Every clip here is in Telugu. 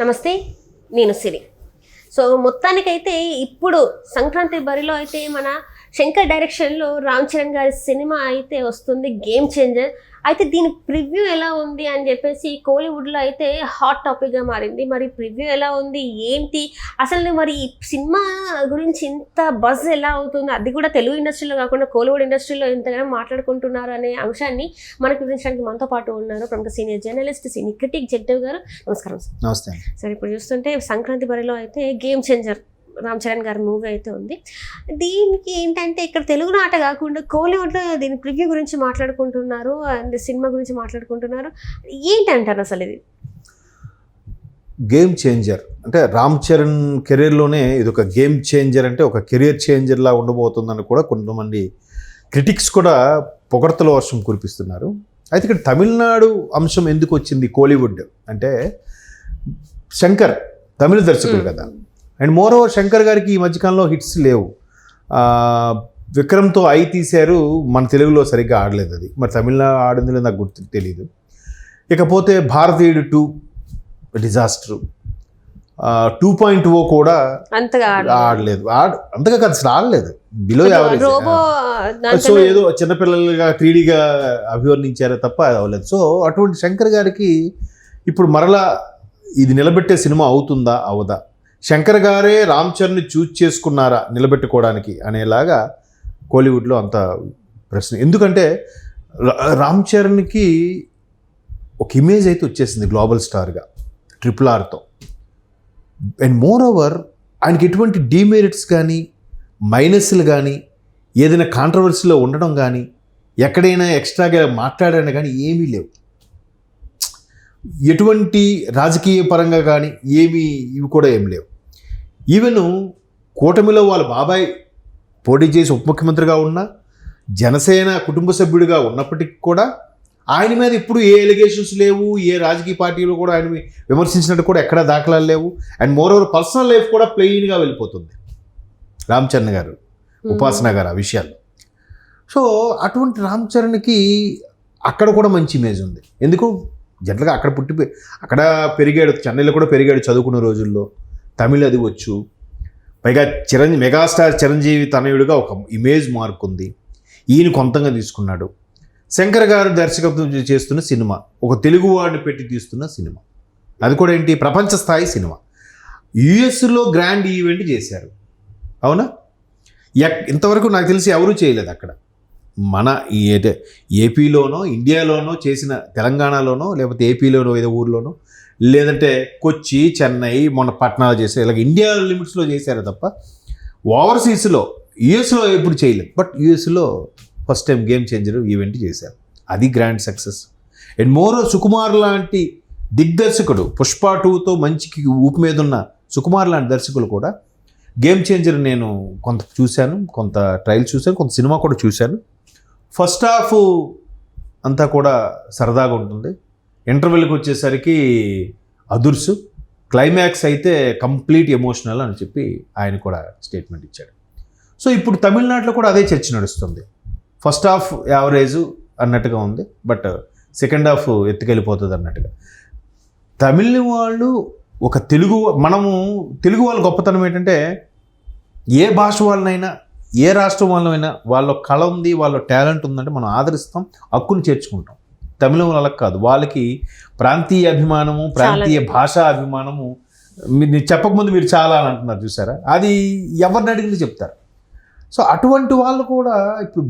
నమస్తే, నేను సిరి. సో మొత్తానికైతే ఇప్పుడు సంక్రాంతి బరిలో అయితే మన శంకర్ డైరెక్షన్లో రామ్ చరణ్ గారి సినిమా అయితే వస్తుంది, గేమ్ చేంజర్. అయితే దీని ప్రివ్యూ ఎలా ఉంది అని చెప్పేసి కోలీవుడ్లో అయితే హాట్ టాపిక్గా మారింది. మరి ప్రివ్యూ ఎలా ఉంది, ఏంటి అసలు, మరి ఈ సినిమా గురించి ఇంత బజ్ ఎలా అవుతుంది, అది కూడా తెలుగు ఇండస్ట్రీలో కాకుండా కోలీవుడ్ ఇండస్ట్రీలో ఇంతగానో మాట్లాడుకుంటున్నారు అనే అంశాన్ని మనకు వివరించడానికి మనతో పాటు ఉన్నారు ప్రముఖ senior journalist, senior critic Jagdev గారు. నమస్కారం సార్. నమస్తే సార్. ఇప్పుడు చూస్తుంటే సంక్రాంతి బరిలో అయితే గేమ్ చేంజర్ రామ్ చరణ్ గారి మూవీ అయితే ఉంది. దీనికి ఏంటంటే ఇక్కడ తెలుగు నాట కాకుండా కోలీవుడ్లో దీని ప్రివ్యూ గురించి మాట్లాడుకుంటున్నారు అండ్ సినిమా గురించి మాట్లాడుకుంటున్నారు. ఏంటంటారు అసలు ఇది? గేమ్ చేంజర్ అంటే రామ్ చరణ్ కెరీర్లోనే ఇది ఒక గేమ్ చేంజర్, అంటే ఒక కెరియర్ చేంజర్లా ఉండబోతుందని కూడా కొంతమంది క్రిటిక్స్ కూడా పొగడ్తల వర్షం కురిపిస్తున్నారు. అయితే ఇక్కడ తమిళనాడు అంశం ఎందుకు వచ్చింది కోలీవుడ్ అంటే, శంకర్ తమిళ దర్శకుడు కదా, అండ్ మోర్ ఓవర్ శంకర్ గారికి ఈ మధ్యకాలంలో హిట్స్ లేవు. విక్రమ్తో ఐ తీశారు, మన తెలుగులో సరిగ్గా ఆడలేదు, అది మరి తమిళనాడు ఆడిందో నాకు గుర్తు తెలియదు. ఇకపోతే భారతీయుడు 2 డిజాస్టర్, 2.0 కూడా అంతగా ఆడలేదు, అంతగా కాదు అసలు ఆడలేదు, బిలో యావరేజ్. సో ఏదో చిన్నపిల్లలుగా 3Dగా అభివర్ణించారే తప్ప అది అవ్వలేదు. సో అటువంటి శంకర్ గారికి ఇప్పుడు మరలా ఇది నిలబెట్టే సినిమా అవుతుందా అవదా, శంకర్ గారే రామ్ చరణ్ని చూజ్ చేసుకున్నారా నిలబెట్టుకోవడానికి అనేలాగా కోలీవుడ్లో అంత ప్రశ్న. ఎందుకంటే రామ్ చరణ్కి ఒక ఇమేజ్ అయితే వచ్చేసింది గ్లోబల్ స్టార్గా RRRతో. అండ్ మోర్ ఓవర్ ఆయనకి ఎటువంటి డీమెరిట్స్ కానీ మైనస్లు కానీ ఏదైనా కాంట్రవర్సీలో ఉండడం కానీ ఎక్కడైనా ఎక్స్ట్రాగా మాట్లాడడం కానీ ఏమీ లేవు. ఎటువంటి రాజకీయ పరంగా కానీ ఇవి కూడా ఏం లేవు. ఈవెన్ కూటమిలో వాళ్ళ బాబాయ్ పోటీ చేసి ఉప ముఖ్యమంత్రిగా ఉన్న జనసేన కుటుంబ సభ్యుడిగా ఉన్నప్పటికీ కూడా ఆయన మీద ఇప్పుడు ఏ ఎలిగేషన్స్ లేవు, ఏ రాజకీయ పార్టీలు కూడా ఆయన విమర్శించినట్టు కూడా ఎక్కడా దాఖలాలు లేవు. And more over personal life కూడా ప్లెయిన్గా వెళ్ళిపోతుంది రామ్ చరణ్ గారు, ఉపాసన గారు ఆ విషయాల్లో. సో అటువంటి రామ్ చరణ్కి అక్కడ కూడా మంచి ఇమేజ్ ఉంది. ఎందుకు జనరల్గా అక్కడ పెరిగాడు, చెన్నైలో కూడా పెరిగాడు చదువుకున్న రోజుల్లో, తమిళ అది వచ్చు. పైగా మెగాస్టార్ చిరంజీవి తనయుడిగా ఒక ఇమేజ్ మార్క్ ఉంది. ఈయన కొంతంగా తీసుకున్నాడు. శంకర్ గారు దర్శకత్వం చేస్తున్న సినిమా, ఒక తెలుగు వాడిని పెట్టి తీస్తున్న సినిమా, అది కూడా ఏంటి ప్రపంచ స్థాయి సినిమా. యుఎస్లో గ్రాండ్ ఈవెంట్ చేశారు, అవునా? ఇంతవరకు నాకు తెలిసి ఎవరూ చేయలేదు అక్కడ. మన ఏపీలోనో ఇండియాలోనో చేసిన, తెలంగాణలోనో లేకపోతే ఏపీలోనో ఏదో ఊర్లోనో, లేదంటే కొచ్చి, చెన్నై, మొన్న పట్నాలు చేశారు, ఇలాగ ఇండియా లిమిట్స్లో చేశారు తప్ప ఓవర్సీస్లో యుఎస్లో ఎప్పుడు చేయలేదు. బట్ యుఎస్లో first time game changer event చేశారు, అది గ్రాండ్ సక్సెస్. అండ్ మోరో సుకుమార్ లాంటి దిగ్దర్శకుడు, పుష్ప 2తో మంచికి ఊపు మీద ఉన్న సుకుమార్ లాంటి దర్శకులు కూడా గేమ్ చేంజర్ నేను కొంత చూశాను, కొంత ట్రయల్ చూశాను, కొంత సినిమా కూడా చూశాను. ఫస్ట్ హాఫ్ అంతా కూడా సరదాగా ఉంటుంది, ఇంటర్వెల్కి వచ్చేసరికి అదుర్సు, క్లైమాక్స్ అయితే కంప్లీట్ ఎమోషనల్ అని చెప్పి ఆయన కూడా స్టేట్మెంట్ ఇచ్చాడు. సో ఇప్పుడు తమిళనాడులో కూడా అదే చర్చ నడుస్తుంది. ఫస్ట్ హాఫ్ యావరేజ్ అన్నట్టుగా ఉంది, బట్ సెకండ్ హాఫ్ ఎత్తుకెళ్ళిపోతుంది అన్నట్టుగా. తమిళ వాళ్ళు ఒక మనము తెలుగు వాళ్ళ గొప్పతనం ఏంటంటే, ఏ భాష వాళ్ళనైనా ఏ రాష్ట్రం వాళ్ళైనా వాళ్ళ కళ ఉంది, వాళ్ళ టాలెంట్ ఉందంటే మనం ఆదరిస్తాం, హక్కును చేర్చుకుంటాం. తమిళం వాళ్ళకి కాదు, వాళ్ళకి ప్రాంతీయ అభిమానము, ప్రాంతీయ భాషా అభిమానము. మీరు చెప్పకముందు మీరు చాలా అని అంటున్నారు చూసారా, అది ఎవరిని అడిగింది చెప్తారు. సో అటువంటి వాళ్ళు కూడా ఇప్పుడు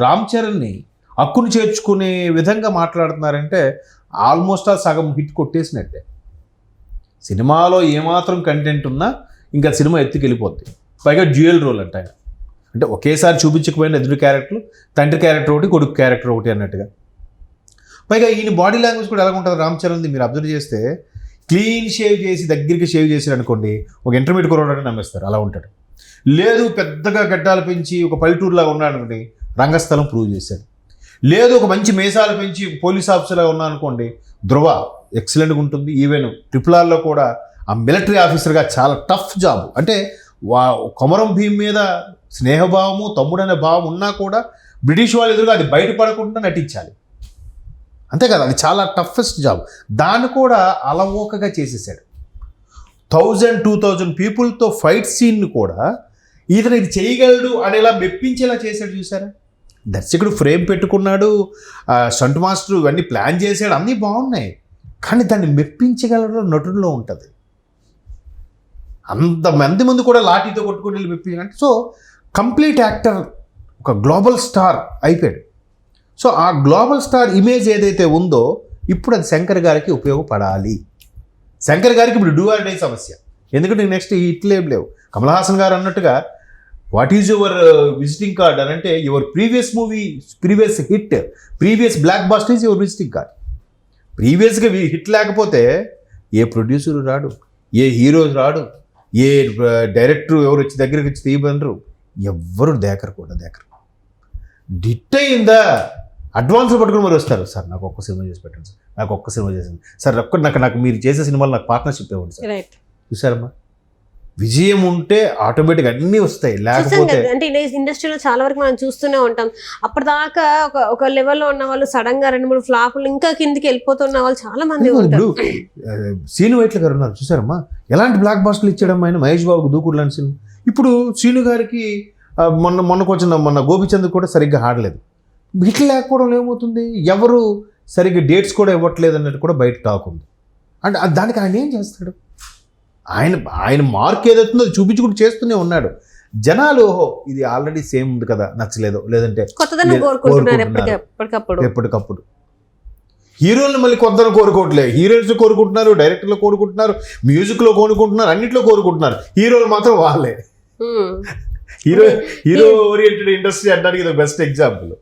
రామ్ చరణ్ని హక్కును చేర్చుకునే విధంగా మాట్లాడుతున్నారంటే ఆల్మోస్ట్ ఆ సగం హిట్ కొట్టేసినట్టే. సినిమాలో ఏమాత్రం కంటెంట్ ఉన్నా ఇంకా సినిమా ఎత్తుకెళ్ళిపోద్ది. పైగా డ్యూయల్ రోల్ అంటే ఒకేసారి చూపించకపోయిన ఎదురు క్యారెక్టర్లు, తండ్రి క్యారెక్టర్ ఒకటి, కొడుకు క్యారెక్టర్ ఒకటి అన్నట్టుగా. పైగా ఈయన బాడీ లాంగ్వేజ్ కూడా ఎలా ఉంటుంది రామ్ చరణ్ది మీరు అబ్జర్వ్ చేస్తే, క్లీన్ షేవ్ చేసి దగ్గరికి షేవ్ చేసారు అనుకోండి, ఒక ఇంటర్మీడియట్ కొరవడానికి నమ్మేస్తారు, అలా ఉంటాడు. లేదు పెద్దగా గడ్డాలు పెంచి ఒక పల్లెటూరులాగా ఉన్నాడు అనుకోండి, రంగస్థలం ప్రూవ్ చేశాడు. లేదు ఒక మంచి మీసాలు పెంచి పోలీస్ ఆఫీసర్గా ఉన్నా అనుకోండి, ధృవ ఎక్సలెంట్గా ఉంటుంది. ఈవెన్ RRRలో కూడా ఆ మిలిటరీ ఆఫీసర్గా చాలా టఫ్ జాబ్. అంటే కొమరం భీం మీద స్నేహభావము, తమ్ముడనే భావం ఉన్నా కూడా బ్రిటిష్ వాళ్ళు ఎదురుగా అది బయటపడకుండా నటించాలి. అంతే కదా, అది చాలా టఫెస్ట్ జాబ్. దాన్ని కూడా అలవోకగా చేసేసాడు. 1000-2000 పీపుల్తో ఫైట్ సీన్ కూడా ఇతను ఇది చేయగలడు అనేలా మెప్పించేలా చేశాడు. చూసారా, దర్శకుడు ఫ్రేమ్ పెట్టుకున్నాడు, స్టంట్ మాస్టర్ ఇవన్నీ ప్లాన్ చేశాడు, అన్నీ బాగున్నాయి. కానీ దాన్ని మెప్పించగలడు నటుల్లో ఉంటుంది. అంతమంది ముందు కూడా లాఠీతో కొట్టుకుని వెళ్ళి మెప్పించాలంటే, సో కంప్లీట్ యాక్టర్, ఒక గ్లోబల్ స్టార్ అయిపోయాడు. సో ఆ గ్లోబల్ స్టార్ ఇమేజ్ ఏదైతే ఉందో ఇప్పుడు అది శంకర్ గారికి ఉపయోగపడాలి. శంకర్ గారికి ఇప్పుడు డూ ఆర్ డై సమస్య. ఎందుకంటే నెక్స్ట్ హిట్లేం లేవు. కమల్ హాసన్ గారు అన్నట్టుగా what is your visiting card అని అంటే, your previous movie, previous hit, previous blockbuster is your visiting card. ప్రీవియస్గా హిట్ లేకపోతే ఏ ప్రొడ్యూసర్ రాడు, ఏ హీరో రాడు, ఏ డైరెక్టర్ ఎవరు వచ్చి దగ్గరికి వచ్చి తీయబనరు, ఎవ్వరు దేకరు కూడా దేకరు. హిట్ అయిందా అడ్వాన్స్ పట్టుకుని మరి వస్తారు, సార్ నాకు ఒక్క సినిమా చేసి పెట్టండి సార్, నాకు ఒక్క సినిమా చేసింది సార్, నాకు మీరు చేసే సినిమాలు నాకు పార్ట్నర్షిప్ ఇవ్వండి సార్. చూసారమ్మా, విజయం ఉంటే ఆటోమేటిక్ అన్నీ వస్తాయి, లేకపోతే అంటే ఇండస్ట్రీలో చాలా వరకు మనం చూస్తూనే ఉంటాం. అప్పటిదాకా ఒక లెవెల్లో ఉన్న వాళ్ళు సడన్ గా 2-3 ఫ్లాపులు ఇంకా కిందికి వెళ్ళిపోతున్న వాళ్ళు చాలా మంది ఉంటారు. సీను వైట్ల గారు ఉన్నారు చూసారమ్మా, ఎలాంటి బ్లాక్ బాస్టర్లు ఇచ్చాడమ్మా ఆయన, మహేష్ బాబుకు దూకుడు లాంటి సినిమా. ఇప్పుడు సీను గారికి మొన్న గోపిచంద్ కూడా సరిగ్గా ఆడలేదు. ఇట్లా లేకపోవడం ఏమవుతుంది, ఎవరు సరిగ్గా డేట్స్ కూడా ఇవ్వట్లేదు అన్నట్టు కూడా బయట టాక్ ఉంది. అంటే దానికి ఆయన ఏం చేస్తాడు, ఆయన మార్క్ ఏదవుతుందో అది చూపించుకుంటూ చేస్తూనే ఉన్నాడు. జనాలు ఓహో ఇది ఆల్రెడీ సేమ్ ఉంది కదా, నచ్చలేదు, లేదంటే ఎప్పటికప్పుడు హీరోలను మళ్ళీ కొత్తను కోరుకోవట్లేదు, హీరోయిన్స్ కోరుకుంటున్నారు, డైరెక్టర్లు కోరుకుంటున్నారు, మ్యూజిక్లో కోరుకుంటున్నారు, అన్నింటిలో కోరుకుంటున్నారు. హీరోలు మాత్రం వాళ్ళే. హీరో ఓరియంటెడ్ ఇండస్ట్రీ అనడానికి ఇది బెస్ట్ ఎగ్జాంపుల్.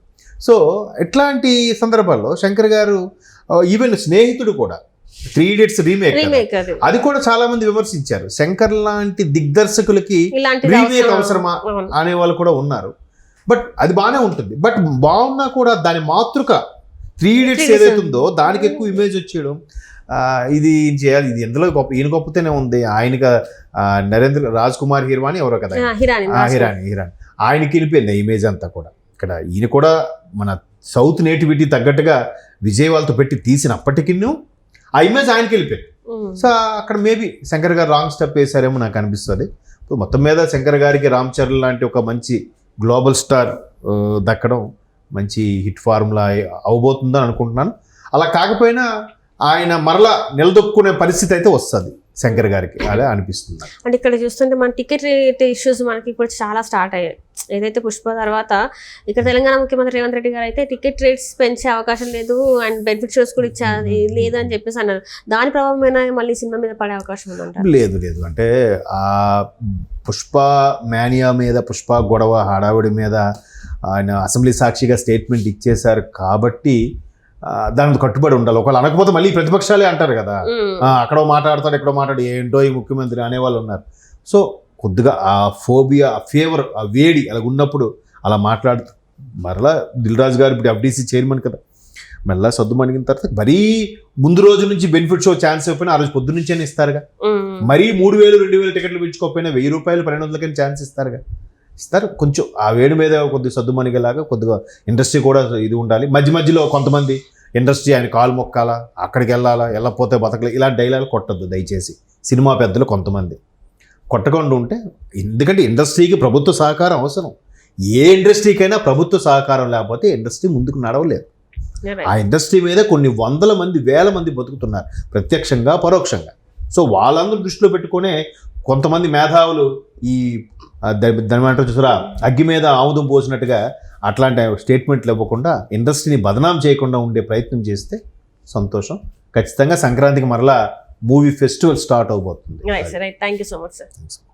సో ఇట్లాంటి సందర్భాల్లో శంకర్ గారు ఈవెన్ స్నేహితుడు కూడా 3 Idiots రీమేక్, అది కూడా చాలా మంది విమర్శించారు. శంకర్ లాంటి దిగ్దర్శకులకి రీమేక్ అవసరమా అనే వాళ్ళు కూడా ఉన్నారు. బట్ అది బాగానే ఉంటుంది. బట్ బాగున్నా కూడా దాని మాతృక 3 Idiots ఏదైతే ఉందో దానికి ఎక్కువ ఇమేజ్ వచ్చేయడం, ఇది చేయాలి, ఇది ఎందులో గొప్ప, ఈయన గొప్పతోనే ఉంది. ఆయనగా నరేంద్ర రాజ్ కుమార్ హిరాని ఎవరో కదా, హిరాని ఆయనకి వెళ్ళిపోయింది ఇమేజ్ అంతా కూడా. ఇక్కడ ఈయన కూడా మన సౌత్ నేటివిటీ తగ్గట్టుగా విజయ్ వాళ్ళతో పెట్టి తీసినప్పటికీ ఆ ఇమేజ్ ఆయనకి వెళ్ళిపోయింది. సో అక్కడ మేబీ శంకర్ గారు రాంగ్ స్టెప్ వేశారేమో నాకు అనిపిస్తుంది. మొత్తం మీద శంకర్ గారికి రామ్ చరణ్ లాంటి ఒక మంచి గ్లోబల్ స్టార్ దక్కడం మంచి హిట్ ఫార్ములా అవబోతుందని అనుకుంటున్నాను. అలా కాకపోయినా ఆయన మరలా నిలదొక్కునే పరిస్థితి అయితే వస్తుంది శంకర్ గారికి, అలా అనిపిస్తుంది. అంటే ఇక్కడ చూస్తుంటే మన టికెట్ రేట్ ఇష్యూస్ మనకి ఇప్పుడు చాలా స్టార్ట్ అయ్యాయి. ఏదైతే పుష్ప తర్వాత ఇక్కడ తెలంగాణ ముఖ్యమంత్రి రేవంత్ రెడ్డి గారు అయితే టికెట్ రేట్స్ పెంచే అవకాశం లేదు అండ్ బెనిఫిట్ షోస్ కూడా ఇచ్చేది లేదు అని చెప్పేసి అన్నారు. దాని ప్రభావమైనా మళ్ళీ సినిమా మీద పడే అవకాశం ఉందంట? లేదు అంటే ఆ పుష్ప మేనియా మీద, పుష్ప గొడవ హడావిడి మీద ఆయన అసెంబ్లీ సాక్షిగా స్టేట్మెంట్ ఇచ్చేశారు కాబట్టి దానికి కట్టుబడి ఉండాలి. ఒకవేళ అనకపోతే మళ్ళీ ప్రతిపక్షాలే అంటారు కదా, అక్కడో మాట్లాడతాడు ఎక్కడో మాట్లాడు, ఏంటో ఈ ముఖ్యమంత్రి అనేవాళ్ళు ఉన్నారు. సో కొద్దిగా ఆ ఫోబియా, ఆ ఫేవర్, ఆ వేడి అలా ఉన్నప్పుడు అలా మాట్లాడుతూ మరలా దిల్ రాజు గారు ఇప్పుడు FDC చైర్మన్ కదా, మళ్ళీ సద్దు మణిగిన తర్వాత మరీ ముందు రోజు నుంచి బెనిఫిట్ షో ఛాన్స్ ఇవ్వకపోయినా ఆ రోజు పొద్దు నుంచే ఇస్తారుగా. మరీ 3,000-2,000 టికెట్లు పెంచుకోకపోయినా 1,000 రూపాయలు 1,200 ఛాన్స్ ఇస్తారుగా. ఇస్తారు. కొంచెం ఆ వేడి మీద కొద్దిగా సద్దు మణిగేలాగా కొద్దిగా ఇండస్ట్రీ కూడా ఇది ఉండాలి. మధ్యలో కొంతమంది ఇండస్ట్రీ ఆయన కాలు మొక్కాలా, అక్కడికి వెళ్ళాలా, వెళ్ళకపోతే బతకలే, ఇలాంటి డైలాగ్ కొట్టద్దు దయచేసి. సినిమా పెద్దలు కొంతమంది కొట్టకుండా ఉంటే, ఎందుకంటే ఇండస్ట్రీకి ప్రభుత్వ సహకారం అవసరం. ఏ ఇండస్ట్రీకైనా ప్రభుత్వ సహకారం లేకపోతే ఇండస్ట్రీ ముందుకు నడవలేదు. ఆ ఇండస్ట్రీ మీద కొన్ని 100 మంది 1000 మంది బతుకుతున్నారు ప్రత్యక్షంగా పరోక్షంగా. సో వాళ్ళందరూ దృష్టిలో పెట్టుకునే కొంతమంది మేధావులు ఈ దాని చూసారా అగ్గి మీద ఆముదం పోసినట్టుగా అట్లాంటి స్టేట్మెంట్లు ఇవ్వకుండా ఇండస్ట్రీని బదనాం చేయకుండా ఉండే ప్రయత్నం చేస్తే సంతోషం. ఖచ్చితంగా సంక్రాంతికి మరలా మూవీ ఫెస్టివల్ స్టార్ట్ అవబోతుంది. Right, thank you so much sir.